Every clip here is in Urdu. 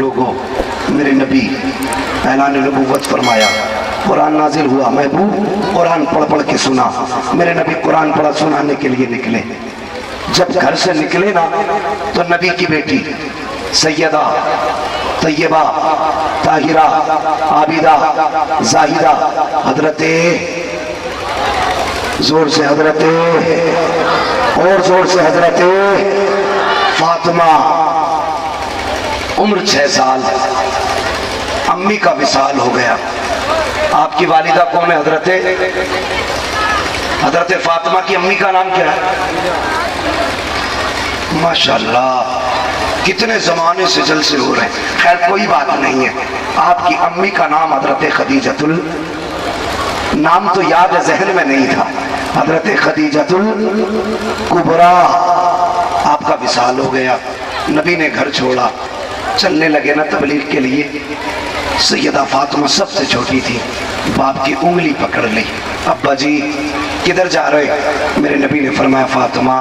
لوگوں، میرے نبی اعلان نبوت فرمایا، قرآن نازل ہوا، محبوب قرآن پڑھ پڑھ کے سنا۔ میرے نبی قرآن پڑھا سنانے کے لیے نکلے۔ جب گھر سے نکلے نا تو نبی کی بیٹی سیدہ طیبہ طاہرہ عابدہ زاہدہ حضرت زور سے حضرت اور زور سے حضرت فاطمہ، عمر 6 سال، امی کا وصال ہو گیا۔ آپ کی والدہ کون ہے؟ حضرت فاطمہ کی امی کا نام کیا ہے؟ ماشاءاللہ کتنے زمانے سے جلسے ہو رہے ہیں۔ خیر کوئی بات نہیں ہے، آپ کی امی کا نام حضرت خدیجۃ نام تو یاد ذہن میں نہیں تھا، حضرت خدیجۃ الکبریٰ۔ آپ کا وصال ہو گیا، نبی نے گھر چھوڑا، چلنے لگے نا تبلیغ کے لیے۔ سیدہ فاطمہ سب سے چھوٹی تھی، باپ کی انگلی پکڑ لی، ابا جی کدھر جا رہے؟ میرے نبی نے فرمایا فاطمہ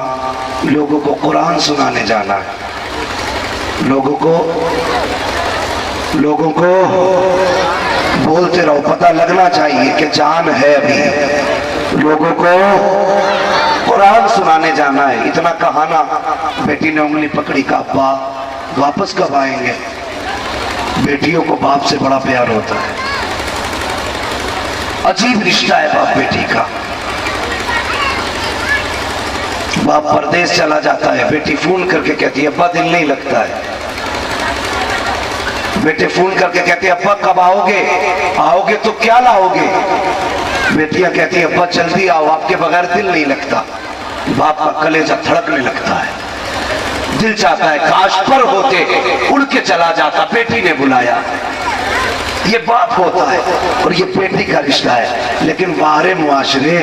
لوگوں کو قرآن سنانے جانا ہے، لوگوں کو بولتے رہو، پتہ لگنا چاہیے کہ جان ہے ابھی، لوگوں کو قرآن سنانے جانا ہے۔ اتنا کہا نا، بیٹی نے انگلی پکڑی، کہا ابا واپس کب آئیں گے؟ بیٹیوں کو باپ سے بڑا پیار ہوتا ہے، عجیب رشتہ ہے باپ بیٹی کا۔ باپ پردیس چلا جاتا ہے، بیٹی فون کر کے کہتی ہے ابا دل نہیں لگتا ہے۔ بیٹے فون کر کے کہتے ہیں ابا کب آؤ گے تو کیا لاؤ گے؟ بیٹیاں کہتی ہیں ابا جلدی آؤ، آپ کے بغیر دل نہیں لگتا۔ باپ کا کلیجہ دھڑکنے لگتا ہے، دل چاہتا ہے کاش پر ہوتے، اڑ کے چلا جاتا، بیٹی نے بلایا۔ یہ باپ ہوتا ہے اور یہ بیٹی کا رشتہ ہے۔ لیکن باہر معاشرے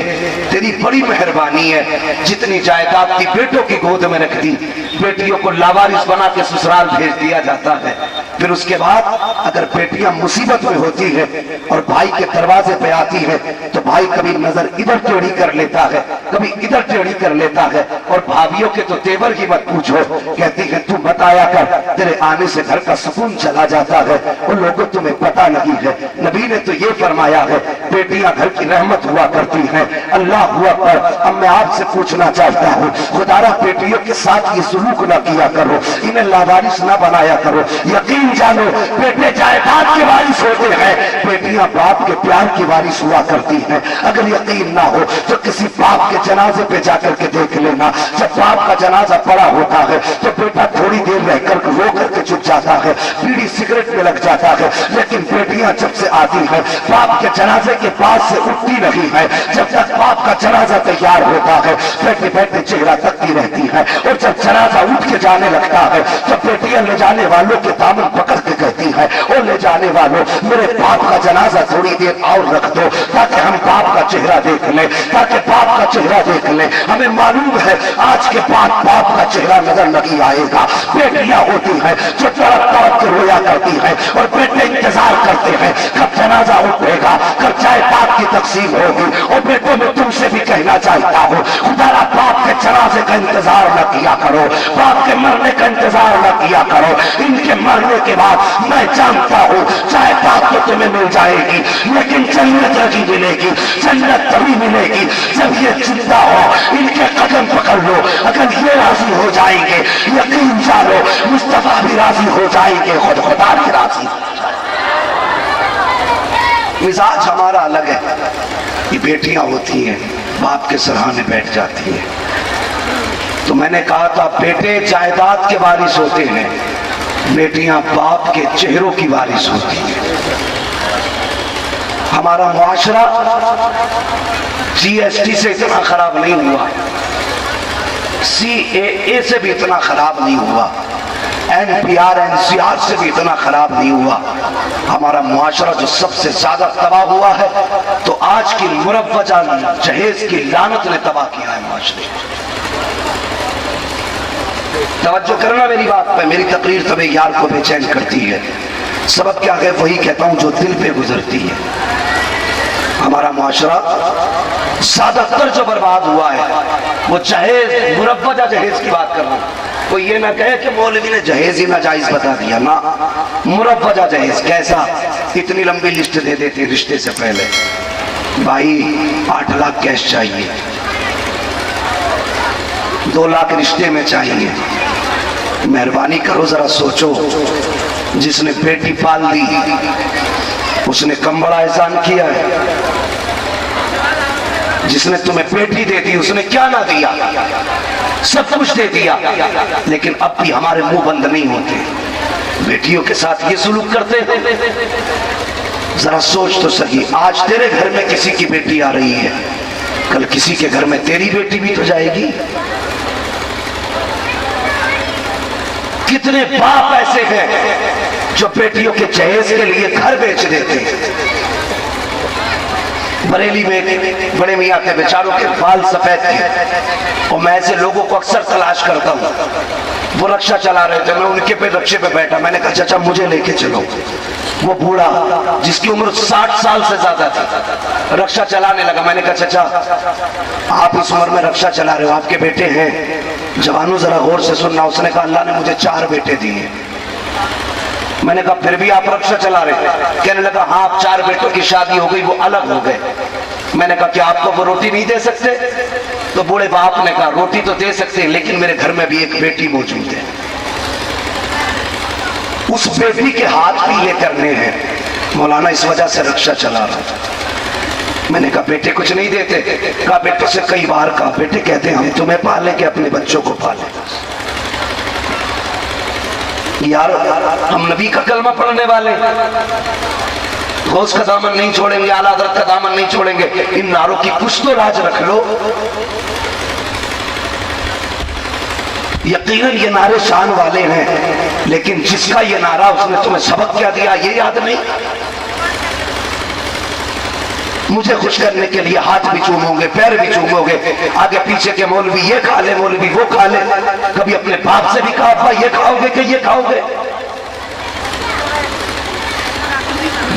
تیری بڑی مہربانی ہے، جتنی جائیداد تھی بیٹوں کی گود میں رکھ دی، بیٹیوں کو لاوارث بنا کے سسرال بھیج دیا جاتا ہے۔ پھر اس کے بعد اگر بیٹیاں مصیبت میں ہوتی ہے اور بھائی کے دروازے پہ آتی ہے تو بھائی کبھی نظر ادھر ٹیڑھی کر لیتا ہے، کبھی ادھر ٹیڑھی کر لیتا ہے، اور بھابھیوں کے تو تیور ہی مت پوچھو، کہتی ہے تو بتایا کر، تیرے آنے سے گھر کا سکون چلا جاتا ہے، اور لوگوں تمہیں پتہ نہیں ہے۔ نبی نے تو یہ فرمایا ہے بیٹیاں گھر کی رحمت ہوا کرتی ہیں۔ اللہ ہوا پر اب میں آپ سے پوچھنا چاہتا ہوں، خدا را بیٹیوں کے ساتھ یہ سلوک نہ کیا کرو، انہیں لاوارث نہ بنایا کرو۔ یقین جانو بیٹے جائیداد کے وارث ہوتے ہیں، بیٹیاں باپ کے پیار کی وارث ہوا کرتی ہیں۔ اگر یقین نہ ہو تو کسی باپ کے جنازے پہ جا کر کے دیکھ لینا، جب باپ کا جنازہ پڑا ہوتا ہے تو بیٹا تھوڑی دیر رہ کر رو کر کے چھپ جاتا ہے، بیڑی سگریٹ میں لگ جاتا ہے، لیکن بیٹیاں جب سے آتی ہیں باپ کے جنازے کے پاس سے اٹھتی نہیں ہے۔ جب تک باپ کا جنازہ تیار ہوتا ہے بیٹے بیٹے چہرہ تکتی رہتی ہے، اور جب جنازہ اٹھ کے جانے لگتا ہے تو بیٹیاں لے جانے والوں کے دامن پکڑ کے کہتی ہے اور لے جانے والوں میرے باپ کا جنازہ تھوڑی دیر اور رکھ دو تاکہ ہم باپ کا چہرہ دیکھ لیں، تاکہ باپ کا چہرہ دیکھ لیں۔ ہمیں معلوم ہے آج کے بعد باپ کا چہرہ نظر نہیں آئے گا۔ بیٹیاں ہوتی ہیں جو تڑپ تڑپ کے رویا کرتی ہیں، اور بیٹے انتظار کرتے ہیں کب جنازہ اٹھے گا، کب جائیداد کی تقسیم ہوگی۔ اور بیٹوں میں تم سے بھی کہنا چاہتا ہوں خدا را باپ کے جنازے کا انتظار نہ کیا کرو، باپ کے مرنے کا انتظار نہ کیا کرو۔ ان کے مرنے کے بعد میں جانتا ہوں جائیداد تو تمہیں مل جائے گی، لیکن جنت نہیں ملے گی۔ جنت تبھی ملے گی جب یہ زندہ ہو، ان کے قدم پکڑ لو۔ اگر یہ راضی ہو جائیں گے یقین جانو مصطفیٰ بھی راضی ہو جائیں گے، خود خدا بھی راضی ہو جائے گا۔ مزاج ہمارا الگ ہے۔ یہ بیٹیاں ہوتی ہیں باپ کے سرہانے بیٹھ جاتی ہیں۔ تو میں نے کہا تھا بیٹے جائیداد کے وارث ہوتے ہیں، بیٹیاں باپ کے چہروں کی وارث ہوتی ہیں۔ ہمارا معاشرہ جی ایس ٹی سے اتنا خراب نہیں ہوا، سی اے اے سے بھی اتنا خراب نہیں ہوا، N P R N C R سے بھی اتنا خراب نہیں ہوا۔ ہمارا معاشرہ جو سب سے زیادہ تباہ ہوا ہے تو آج کی مروجہ جہیز کی لعنت نے تباہ کیا ہے معاشرے۔ توجہ کرنا میری بات پہ، میری تقریر تمہیں یار کو بے چین کرتی ہے۔ سبب کیا ہے؟ وہی کہتا ہوں جو دل پہ گزرتی ہے۔ ہمارا معاشرہ زیادہ تر جو برباد ہوا ہے وہ جہیز، مروجہ جہیز کی بات کر رہا ہوں، کوئی یہ نہ کہے کہ مولوی نے جہیز ہی ناجائز بتا دیا، نہ، مروجہ جہیز کیسا؟ اتنی لمبی لسٹ دے دیتی رشتے سے پہلے، بھائی 8 لاکھ کیش چاہیے، 2 لاکھ رشتے میں چاہیے، مہربانی کرو ذرا سوچو، جس نے بیٹی پال دی اس نے کم بڑا احسان کیا ہے؟ جس نے تمہیں بیٹی دے دی اس نے کیا نہ دیا؟ سب کچھ دے دیا، لیکن اب بھی ہمارے منہ بند نہیں ہوتے، بیٹیوں کے ساتھ یہ سلوک کرتے ہیں۔ ذرا سوچ تو صحیح، آج تیرے گھر میں کسی کی بیٹی آ رہی ہے، کل کسی کے گھر میں تیری بیٹی بھی تو جائے گی۔ کتنے باپ ایسے ہیں جو بیٹیوں کے جہیز کے لیے گھر بیچ دیتے ہیں۔ بریلی میں بڑے میاں کے بیچاروں کے بال سفید تھے، اور میں ایسے لوگوں کو اکثر تلاش کرتا ہوں، وہ رکشہ چلا رہے تھے، میں ان کے رکشے پہ بیٹھا، میں نے کہا چچا مجھے لے کے چلو۔ وہ بوڑھا جس کی عمر 60 سال سے زیادہ تھی رکشہ چلانے لگا، میں نے کہا چچا آپ اس عمر میں رکشہ چلا رہے ہو، آپ کے بیٹے ہیں؟ جوانوں ذرا غور سے سننا، اس نے کہا اللہ نے مجھے 4 بیٹے دیے۔ میں نے کہا پھر بھی آپ رکشہ چلا رہے؟ کہنے لگا ہاں، آپ 4 بیٹوں کی شادی ہو گئی، وہ الگ ہو گئے۔ میں نے کہا کہ آپ کو وہ روٹی نہیں دے سکتے؟ تو بوڑھے باپ نے کہا روٹی تو دے سکتے ہیں، لیکن میرے گھر میں بھی ایک بیٹی موجود ہے، اس بیٹی کے ہاتھ پیلے کرنے ہیں، مولانا اس وجہ سے رکشہ چلا رہا۔ میں نے کہا بیٹے کچھ نہیں دیتے؟ کہا بیٹے سے کئی بار کہا، بیٹے کہتے ہیں ہم تمہیں پالیں کہ اپنے بچوں کو پالیں؟ یار ہم نبی کا کلمہ پڑھنے والے، غوث کا دامن نہیں چھوڑیں گے، اعلیٰ حضرت کا دامن نہیں چھوڑیں گے، ان نعروں کی کچھ تو لاج رکھ لو۔ یقیناً یہ نعرے شان والے ہیں، لیکن جس کا یہ نعرہ اس نے تمہیں سبق کیا دیا یہ یاد نہیں؟ مجھے خوش کرنے کے لیے ہاتھ بھی چومو گے، پیر بھی چومو گے، آگے پیچھے کے مولوی یہ کھا لے، مولوی وہ کھا لے، کبھی اپنے باپ سے بھی کہا ابا یہ کھاؤ گے کہ یہ کھاؤ گے؟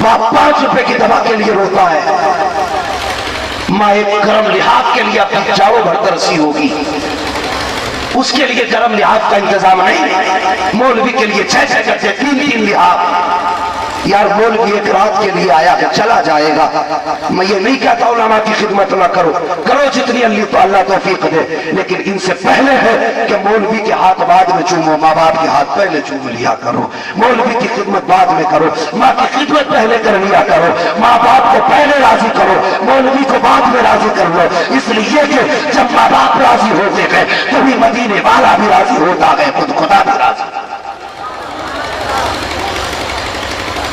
باپ 5 روپے کی دوا کے لیے روتا ہے، ماں ایک گرم لحاف کے لیے اپنی جاؤ بھر ترسی ہوگی، اس کے لیے گرم لحاف کا انتظام نہیں، مولوی کے لیے 6 گھنٹے 3 لحاف۔ یار مولوی ایک رات کے لیے آیا ہے، چلا جائے گا۔ میں یہ نہیں کہتا علماء کی خدمت نہ کرو، کرو جتنی اللہ توفیق دے، لیکن ان سے پہلے ہے کہ مولوی کے ہاتھ بعد میں چومو، ماں باپ کے ہاتھ پہلے چوم لیا کرو، مولوی کی خدمت بعد میں کرو، ماں کی خدمت پہلے کر لیا کرو، ماں باپ کو پہلے راضی کرو، مولوی کو بعد میں راضی کر لو، اس لیے کہ جب ماں باپ راضی ہوتے ہیں تبھی مدینے والا بھی راضی ہوتا ہے، خود خدا بھی راضی۔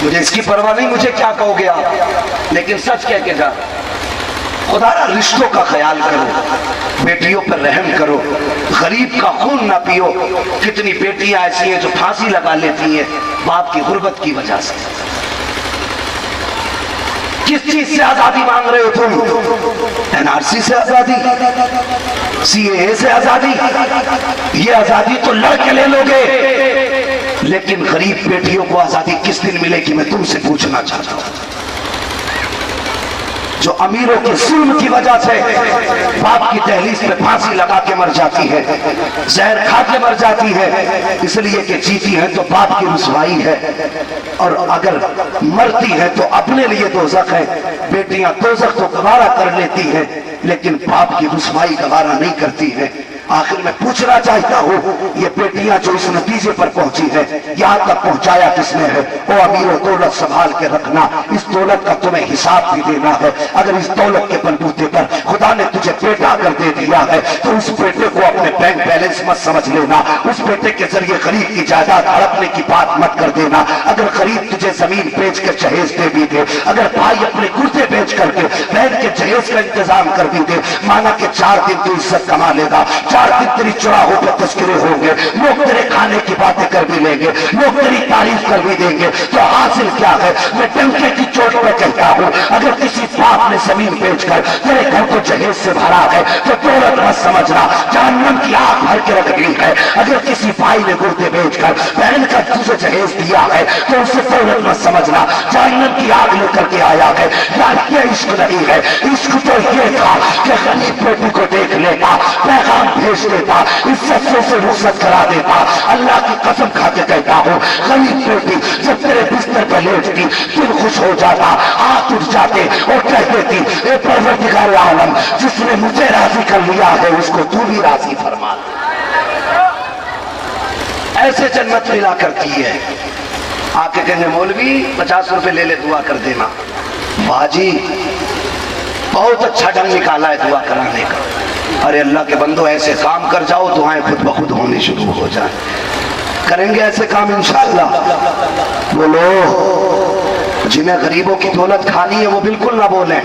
مجھے اس کی پرواہ نہیں مجھے کیا کہو گے آپ، لیکن سچ کہہ کے جا، خدا را رشتوں کا خیال کرو، بیٹیوں پر رحم کرو، غریب کا خون نہ پیو۔ کتنی بیٹیاں ایسی ہیں جو پھانسی لگا لیتی ہیں باپ کی غربت کی وجہ سے۔ کس چیز سے آزادی مانگ رہے ہو تم؟ NRC سے آزادی، CAA سے آزادی، یہ آزادی تو لڑ کے لے لو گے، لیکن غریب بیٹیوں کو آزادی کس دن ملے گی میں تم سے پوچھنا چاہتا ہوں۔ جو امیروں کے ظلم کی وجہ سے باپ کی دہلیز پہ پھانسی لگا کے مر جاتی ہے، زہر کھا کے مر جاتی ہے، اس لیے کہ جیتی ہے تو باپ کی رسوائی ہے، اور اگر مرتی ہے تو اپنے لیے دوزخ ہے۔ بیٹیاں دوزخ تو گوارا کر لیتی ہیں لیکن باپ کی رسوائی گوارا نہیں کرتی ہے۔ آخر میں پوچھنا چاہتا ہوں، یہ بیٹیاں جو اس نتیجے پر پہنچی ہے یہاں تک پہنچایا کس نے ہے؟ او امیر و دولت سنبھال کے رکھنا، اس دولت کا تمہیں حساب بھی دینا ہے۔ اگر اس دولت کے بلبوتے پر خدا نے تجھے بیٹا کر دے دیا ہے تو اس بیٹے کو اپنے بینک بیلنس مت سمجھ لینا، اس بیٹے کے ذریعے غریب کی جائیداد ہڑپنے کی بات مت کر دینا۔ اگر غریب تجھے زمین بیچ کر جہیز دے بھی دے، اگر بھائی اپنے کرتے بیچ کر کے بہن کے جہیز کا انتظام کر بھی دے، مانا کہ 4 دن تو عزت کما لے گا، 4 دن تیری چوراہوں پہ تذکرے ہوں گے، لوگ تیرے کھانے کی باتیں کر بھی لیں گے، لوگ تیری تعریف کر بھی دیں گے، تو حاصل کیا ہے، میں ڈنکے کی چوٹ پہ کہتا ہوں، اگر کسی باپ نے زمین بیچ کر تیرے گھر کو جہیز سے بھرا ہے تو دولت مت سمجھنا، جہنم کی آگ بھر کے رکھ دی ہے۔ اگر کسی بھائی نے گردے بیچ کر بہن کا تجھے جہیز دیا ہے تو اسے دولت مت سمجھنا، جہنم کی آگ لے کر کے آیا ہے۔ یار یہ عشق نہیں ہے، عشق تو یہ تھا کہ غریب بیٹی کو دیکھ لیتا، پیغام بھیج دیتا، عزت سے رخصت کرا دیتا۔ اللہ کی قسم کھا کے کہتا ہوں، غریب بیٹی جب تیرے بستر پر لیٹتی دل خوش ہو جاتا، ہاتھ اٹھ جاتے اور کہہ دیتی، اے پروردگار عالم، جس نے مجھے راضی کر لیا ہے اس کو تو بھی راضی فرما۔ ایسے جنت ملا کرتی ہے۔ آ کے کہیں گے مولوی 50 روپے لے لے دعا کر دینا۔ واہ جی بہت اچھا ڈھنگ نکالا ہے دعا کرانے کا۔ ارے اللہ کے بندو ایسے کام کر جاؤ دعائیں خود بخود ہونی شروع ہو جائیں۔ کریں گے ایسے کام انشاءاللہ؟ بولو۔ جنہیں غریبوں کی دولت کھانی ہے وہ بالکل نہ بولیں،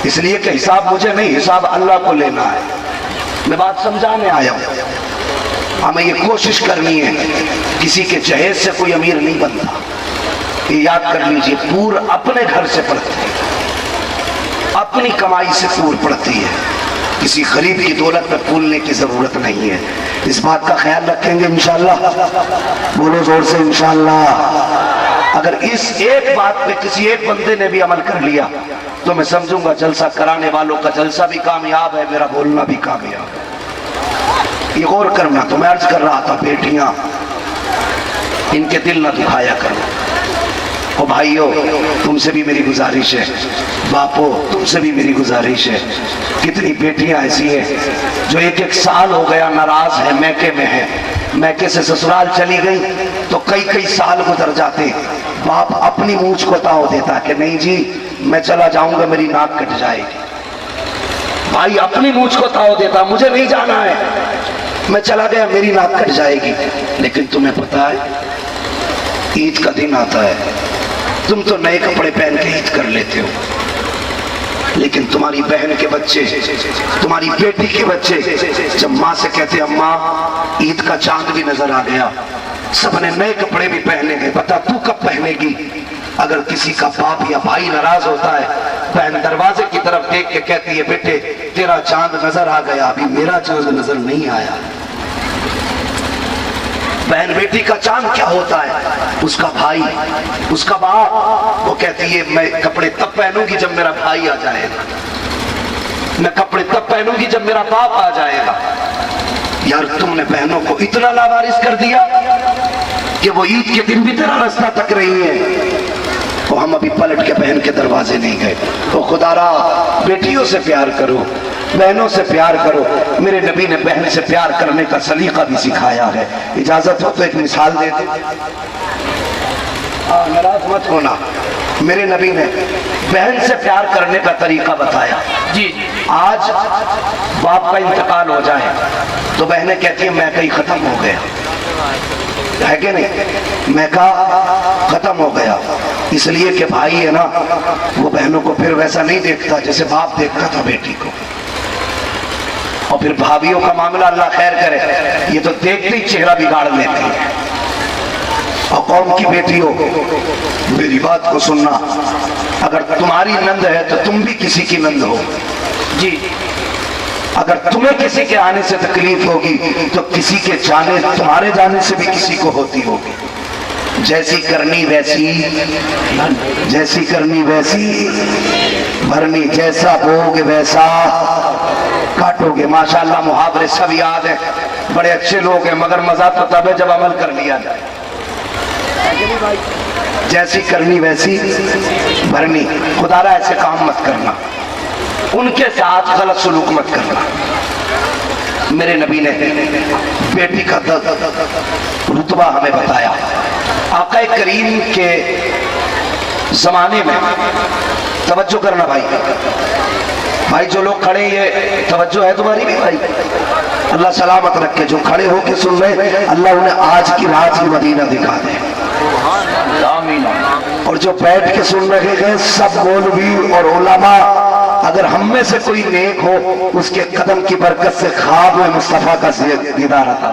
اس لیے کہ حساب مجھے نہیں، حساب اللہ کو لینا ہے۔ میں بات سمجھانے آیا ہوں، ہمیں یہ کوشش کرنی ہے کسی کے جہیز سے کوئی امیر نہیں بنتا۔ یہ یاد کر لیجئے، پور اپنے گھر سے پڑتی ہے، اپنی کمائی سے پور پڑتی ہے، کسی غریب کی دولت میں پھولنے کی ضرورت نہیں ہے۔ اس بات کا خیال رکھیں گے انشاءاللہ؟ بولو زور سے انشاءاللہ۔ اگر اس ایک بات پہ کسی ایک بندے نے بھی عمل کر لیا تو میں سمجھوں گا جلسہ کرانے والوں کا جلسہ بھی کامیاب ہے، میرا بولنا بھی کامیاب ہے۔ یہ غور کرنا۔ تو میں عرض کر رہا تھا، بیٹیاں ان کے دل نہ دکھایا کرو۔ او بھائیو تم سے بھی میری گزارش ہے، باپو تم سے بھی میری گزارش ہے۔ کتنی بیٹیاں ایسی ہیں جو ایک ایک سال ہو گیا ناراض ہے، میکے میں ہے، میکے سے سسرال چلی گئی تو کئی سال گزر جاتے، باپ اپنی مونچھ کو تاؤ دیتا کہ نہیں جی میں چلا جاؤں گا میری ناک کٹ جائے گی۔ بھائی اپنی مونچھ کو تاؤ دیتا، مجھے نہیں جانا ہے، میں چلا گیا میری ناک کٹ جائے گی۔ لیکن تمہیں پتا ہے عید کا دن آتا ہے، تم تو نئے کپڑے پہن کے عید کر لیتے ہو، لیکن تمہاری بہن کے بچے، تمہاری بیٹی کے بچے جب ماں سے کہتے اماں عید کا چاند بھی نظر آ گیا، سب نے نئے کپڑے بھی پہنے گئے، بتا تو کب پہنے گی؟ اگر کسی کا باپ یا بھائی ناراض ہوتا ہے، بہن دروازے کی طرف دیکھ کے کہتی ہے بیٹے تیرا چاند نظر آ گیا، ابھی میرا چاند نظر نہیں آیا۔ بہن بیٹی کا چاند کیا ہوتا ہے؟ اس کا بھائی، اس کا باپ، وہ کہتی ہے میں کپڑے تب پہنوں گی جب میرا بھائی آ جائے گا، میں کپڑے تب پہنوں گی جب میرا باپ آ جائے گا۔ یار تم نے بہنوں کو اتنا لاوارث کر دیا کہ وہ عید کے دن بھی تیرا رستہ تک رہی ہے۔ تو ہم ابھی پلٹ کے بہن کے دروازے نہیں گئے۔ تو خدا را بیٹیوں سے پیار کرو، بہنوں سے پیار کرو۔ میرے نبی نے بہن سے پیار کرنے کا سلیقہ بھی سکھایا ہے۔ اجازت ہو تو ایک مثال دے دیں؟ ناراض مت ہونا، میرے نبی نے بہن سے پیار کرنے کا طریقہ بتایا۔ جی آج باپ کا انتقال ہو جائے تو بہنیں کہتی ہیں میں کہیں ختم ہو گیا، ہے کہ نہیں؟ میں کہا ختم ہو گیا، اس لیے کہ بھائی ہے نا وہ بہنوں کو پھر ویسا نہیں دیکھتا جیسے باپ دیکھتا تھا بیٹی کو۔ اور پھر بھابھیوں کا معاملہ اللہ خیر کرے، یہ تو دیکھتے ہی چہرہ بگاڑ لیتی ہے۔ اور قوم کی بیٹیوں میری بات کو سننا، اگر تمہاری نند ہے تو تم بھی کسی کی نند ہو۔ جی اگر تمہیں کسی کے آنے سے تکلیف ہوگی تو کسی کے جانے، تمہارے جانے سے بھی کسی کو ہوتی ہوگی۔ جیسی کرنی ویسی، جیسی کرنی ویسی بھرنی، جیسا بو گے ویسا کاٹو گے۔ ماشاءاللہ محاورے سب یاد ہیں، بڑے اچھے لوگ ہیں، مگر مزہ تو تب ہے جب عمل کر لیا جائے۔ جیسی کرنی ویسی بھرنی، خدا را ایسے کام مت کرنا، ان کے ساتھ غلط سلوک مت کرنا۔ میرے نبی نے بیٹی کا رتبہ ہمیں بتایا۔ آقا کریم کے زمانے میں، توجہ کرنا بھائی، بھائی جو لوگ کھڑے یہ توجہ ہے تمہاری بھی بھائی، اللہ سلامت رکھے۔ جو کھڑے ہو کے سن رہے اللہ انہیں آج کی رات کی مدینہ دکھا دے، اور جو بیٹھ کے سن رہے ہیں سب مولوی اور علماء، اگر ہم میں سے کوئی نیک ہو اس کے قدم کی برکت سے خواب میں مصطفیٰ کا دیدار عطا۔